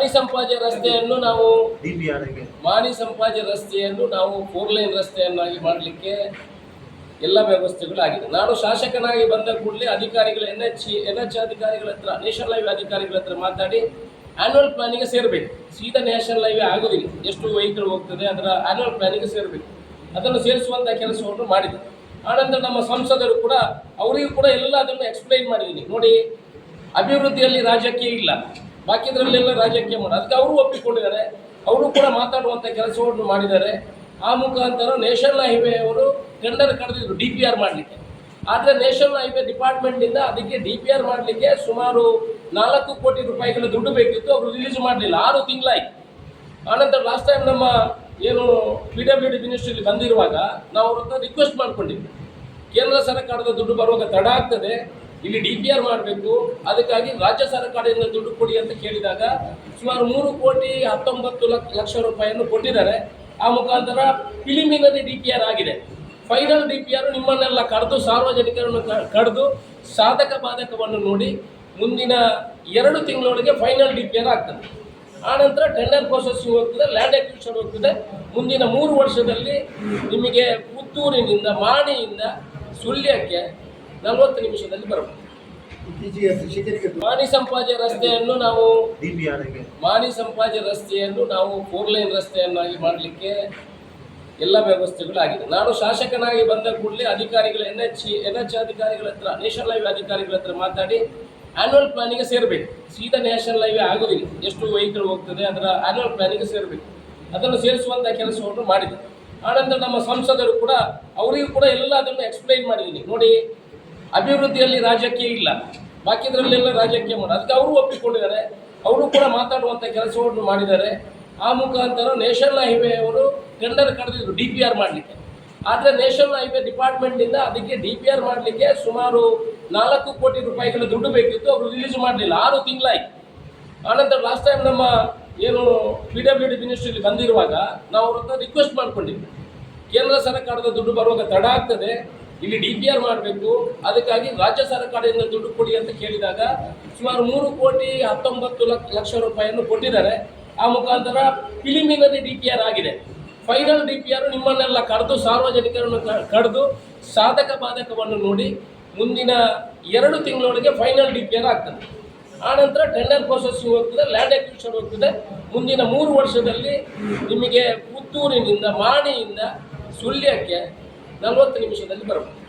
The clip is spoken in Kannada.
ಮಾಣಿ ಸಂಪಾಜೆ ರಸ್ತೆಯನ್ನು ನಾವು DPR ಮಾಣಿ ಸಂಪಾಜೆ ರಸ್ತೆಯನ್ನು ನಾವು 4 ಲೈನ್ ರಸ್ತೆಯನ್ನಾಗಿ ಮಾಡಲಿಕ್ಕೆ ಎಲ್ಲ ವ್ಯವಸ್ಥೆಗಳಾಗಿದೆ. ನಾನು ಶಾಸಕನಾಗಿ ಬಂದ ಕೂಡಲೇ ಅಧಿಕಾರಿಗಳ NH ಅಧಿಕಾರಿಗಳ ಹತ್ರ, ನ್ಯಾಷನಲ್ ಹೈವೇ ಅಧಿಕಾರಿಗಳ ಹತ್ರ ಮಾತಾಡಿ ಆ್ಯನ್ಯುವಲ್ ಪ್ಲಾನಿಗೆ ಸೇರಬೇಕು. ಸೀದಾ ನ್ಯಾಷನಲ್ ಹೈವೇ ಆಗೋದಿಲ್ಲ, ಎಷ್ಟು ವೆಹಿಕಲ್ ಹೋಗ್ತದೆ ಅದರ ಆ್ಯನ್ಯುವಲ್ ಪ್ಲಾನಿಗೆ ಸೇರಬೇಕು. ಅದನ್ನು ಸೇರಿಸುವಂಥ ಕೆಲಸವನ್ನು ಮಾಡಿದೆ. ಆನಂತರ ನಮ್ಮ ಸಂಸದರು ಕೂಡ, ಅವರಿಗೂ ಕೂಡ ಎಲ್ಲ ಅದನ್ನು ಎಕ್ಸ್ಪ್ಲೈನ್ ಮಾಡಿದ್ದೀನಿ. ನೋಡಿ, ಅಭಿವೃದ್ಧಿಯಲ್ಲಿ ರಾಜಕೀಯ ಇಲ್ಲ, ಬಾಕಿದ್ರಲ್ಲೆಲ್ಲ ರಾಜಕೀಯ ಮಾಡಿ, ಅದಕ್ಕೆ ಅವರು ಒಪ್ಪಿಕೊಂಡಿದ್ದಾರೆ. ಅವರು ಕೂಡ ಮಾತಾಡುವಂಥ ಕೆಲಸವನ್ನು ಮಾಡಿದ್ದಾರೆ. ಆ ಮುಖಾಂತರ ನ್ಯಾಷನಲ್ ಹೈವೇ ಅವರು ಟೆಂಡರ್ ಕರೆದಿದ್ರು DPR ಮಾಡಲಿಕ್ಕೆ. ಆದರೆ ನ್ಯಾಷನಲ್ ಹೈವೇ ಡಿಪಾರ್ಟ್ಮೆಂಟಿಂದ ಅದಕ್ಕೆ DPR ಮಾಡಲಿಕ್ಕೆ ಸುಮಾರು 4 ಕೋಟಿ ರೂಪಾಯಿಗಳ ದುಡ್ಡು ಬೇಕಿತ್ತು. ಅವರು ರಿಲೀಸ್ ಮಾಡಲಿಲ್ಲ, 6 ತಿಂಗಳಾಯಿತು. ಆನಂತರ ಲಾಸ್ಟ್ ಟೈಮ್ ನಮ್ಮ ಏನು PWD ಮಿನಿಸ್ಟ್ರಿಯಲ್ಲಿ ಬಂದಿರುವಾಗ ನಾವು ಅವ್ರ ಹತ್ರ ರಿಕ್ವೆಸ್ಟ್ ಮಾಡ್ಕೊಂಡಿದ್ವಿ, ಕೇಂದ್ರ ಸರ್ಕಾರದ ದುಡ್ಡು ಬರುವಾಗ ತಡ ಆಗ್ತದೆ, ಇಲ್ಲಿ DPR ಮಾಡಬೇಕು, ಅದಕ್ಕಾಗಿ ರಾಜ್ಯ ಸರ್ಕಾರದಿಂದ ದುಡ್ಡು ಕೊಡಿ ಅಂತ ಕೇಳಿದಾಗ ಸುಮಾರು 3,19 ಲಕ್ಷ ರೂಪಾಯಿಯನ್ನು ಕೊಟ್ಟಿದ್ದಾರೆ. ಆ ಮುಖಾಂತರ ಪ್ರಿಲಿಮಿನರಿ DPR ಆಗಿದೆ. ಫೈನಲ್ DPR ನಿಮ್ಮನ್ನೆಲ್ಲ ಕರೆದು, ಸಾರ್ವಜನಿಕರನ್ನು ಕರೆದು ಸಾಧಕ ಬಾಧಕವನ್ನು ನೋಡಿ ಮುಂದಿನ 2 ತಿಂಗಳೊಳಗೆ ಫೈನಲ್ DPR ಆಗ್ತದೆ. ಆನಂತರ ಟೆಂಡರ್ ಪ್ರೊಸೆಸಿಂಗ್ ಹೋಗ್ತದೆ, ಲ್ಯಾಂಡ್ ಅಕ್ವಿಸಿಷನ್ ಹೋಗ್ತದೆ. ಮುಂದಿನ 3 ವರ್ಷದಲ್ಲಿ ನಿಮಗೆ ಪುತ್ತೂರಿನಿಂದ, ಮಾಣಿಯಿಂದ ಸುಳ್ಯಕ್ಕೆ 40 ನಿಮಿಷದಲ್ಲಿ ಬರಬಹುದು. ಮಾಣಿ ಸಂಪಾಜೆ ರಸ್ತೆಯನ್ನು ನಾವು ಮಾಣಿ ಸಂಪಾಜೆ ರಸ್ತೆಯನ್ನು ನಾವು 4 ಲೈನ್ ರಸ್ತೆಯನ್ನಾಗಿ ಮಾಡಲಿಕ್ಕೆ ಎಲ್ಲ ವ್ಯವಸ್ಥೆಗಳಾಗಿದೆ. ನಾನು ಶಾಸಕನಾಗಿ ಬಂದ ಕೂಡಲೇ ಅಧಿಕಾರಿಗಳ NH ಅಧಿಕಾರಿಗಳ ಹತ್ರ, ನ್ಯಾಷನಲ್ ಹೈವೇ ಅಧಿಕಾರಿಗಳ ಹತ್ರ ಮಾತಾಡಿ ಆ್ಯನ್ಯುವಲ್ ಪ್ಲಾನಿಗೆ ಸೇರಬೇಕು. ಸೀದಾ ನ್ಯಾಷನಲ್ ಹೈವೇ ಆಗೋದಿಲ್ಲ, ಎಷ್ಟು ವೆಹಿಕಲ್ ಹೋಗ್ತದೆ ಅದರ ಆ್ಯನ್ಯುವಲ್ ಪ್ಲಾನಿಗೆ ಸೇರಬೇಕು. ಅದನ್ನು ಸೇರಿಸುವಂಥ ಕೆಲಸವನ್ನು ಮಾಡಿದೆ. ಆನಂತರ ನಮ್ಮ ಸಂಸದರು ಕೂಡ, ಅವರಿಗೂ ಕೂಡ ಎಲ್ಲ ಅದನ್ನು ಎಕ್ಸ್ಪ್ಲೈನ್ ಮಾಡಿದ್ದೀನಿ. ನೋಡಿ, ಅಭಿವೃದ್ಧಿಯಲ್ಲಿ ರಾಜಕೀಯ ಇಲ್ಲ, ಬಾಕಿದ್ರಲ್ಲೆಲ್ಲ ರಾಜಕೀಯ ಮಾಡಿ, ಅದಕ್ಕೆ ಅವರು ಒಪ್ಪಿಕೊಂಡಿದ್ದಾರೆ. ಅವರು ಕೂಡ ಮಾತಾಡುವಂಥ ಕೆಲಸವನ್ನು ಮಾಡಿದ್ದಾರೆ. ಆ ಮುಖಾಂತರ ನ್ಯಾಷನಲ್ ಹೈವೇ ಅವರು ಟೆಂಡರ್ ಕರೆದಿದ್ರು DPR ಮಾಡಲಿಕ್ಕೆ. ಆದರೆ ನ್ಯಾಷನಲ್ ಹೈವೇ ಡಿಪಾರ್ಟ್ಮೆಂಟಿಂದ ಅದಕ್ಕೆ DPR ಮಾಡಲಿಕ್ಕೆ ಸುಮಾರು 4 ಕೋಟಿ ರೂಪಾಯಿಗಳ ದುಡ್ಡು ಬೇಕಿತ್ತು. ಅವರು ರಿಲೀಸ್ ಮಾಡಲಿಲ್ಲ, 6 ತಿಂಗಳಾಯಿತು. ಆನಂತರ ಲಾಸ್ಟ್ ಟೈಮ್ ನಮ್ಮ ಏನು PWD ಮಿನಿಸ್ಟ್ರಿಯಲ್ಲಿ ಬಂದಿರುವಾಗ ನಾವು ಅವ್ರ ಹತ್ರ ರಿಕ್ವೆಸ್ಟ್ ಮಾಡ್ಕೊಂಡಿದ್ವಿ, ಕೇಂದ್ರ ಸರ್ಕಾರದ ದುಡ್ಡು ಬರುವಾಗ ತಡ ಆಗ್ತದೆ, ಇಲ್ಲಿ DPR ಮಾಡಬೇಕು, ಅದಕ್ಕಾಗಿ ರಾಜ್ಯ ಸರ್ಕಾರದಿಂದ ದುಡ್ಡು ಕೊಡಿ ಅಂತ ಕೇಳಿದಾಗ ಸುಮಾರು 3,19 ಲಕ್ಷ ರೂಪಾಯಿಯನ್ನು ಕೊಟ್ಟಿದ್ದಾರೆ. ಆ ಮುಖಾಂತರ ಪ್ರಿಲಿಮಿನರಿ DPR ಆಗಿದೆ. ಫೈನಲ್ DPR ನಿಮ್ಮನ್ನೆಲ್ಲ ಕರೆದು, ಸಾರ್ವಜನಿಕರನ್ನು ಕರೆದು ಸಾಧಕ ಬಾಧಕವನ್ನು ನೋಡಿ ಮುಂದಿನ 2 ತಿಂಗಳೊಳಗೆ ಫೈನಲ್ DPR ಆಗ್ತದೆ. ಆನಂತರ ಟೆಂಡರ್ ಪ್ರೊಸೆಸಿಂಗ್ ಹೋಗ್ತದೆ, ಲ್ಯಾಂಡ್ ಅಕ್ವಿಸಿಷನ್ ಹೋಗ್ತದೆ. ಮುಂದಿನ 3 ವರ್ಷದಲ್ಲಿ ನಿಮಗೆ ಪುತ್ತೂರಿನಿಂದ, ಮಾಣಿಯಿಂದ ಸುಳ್ಯಕ್ಕೆ 40 ನಿಮಿಷದಲ್ಲಿ ಬರಬಹುದು.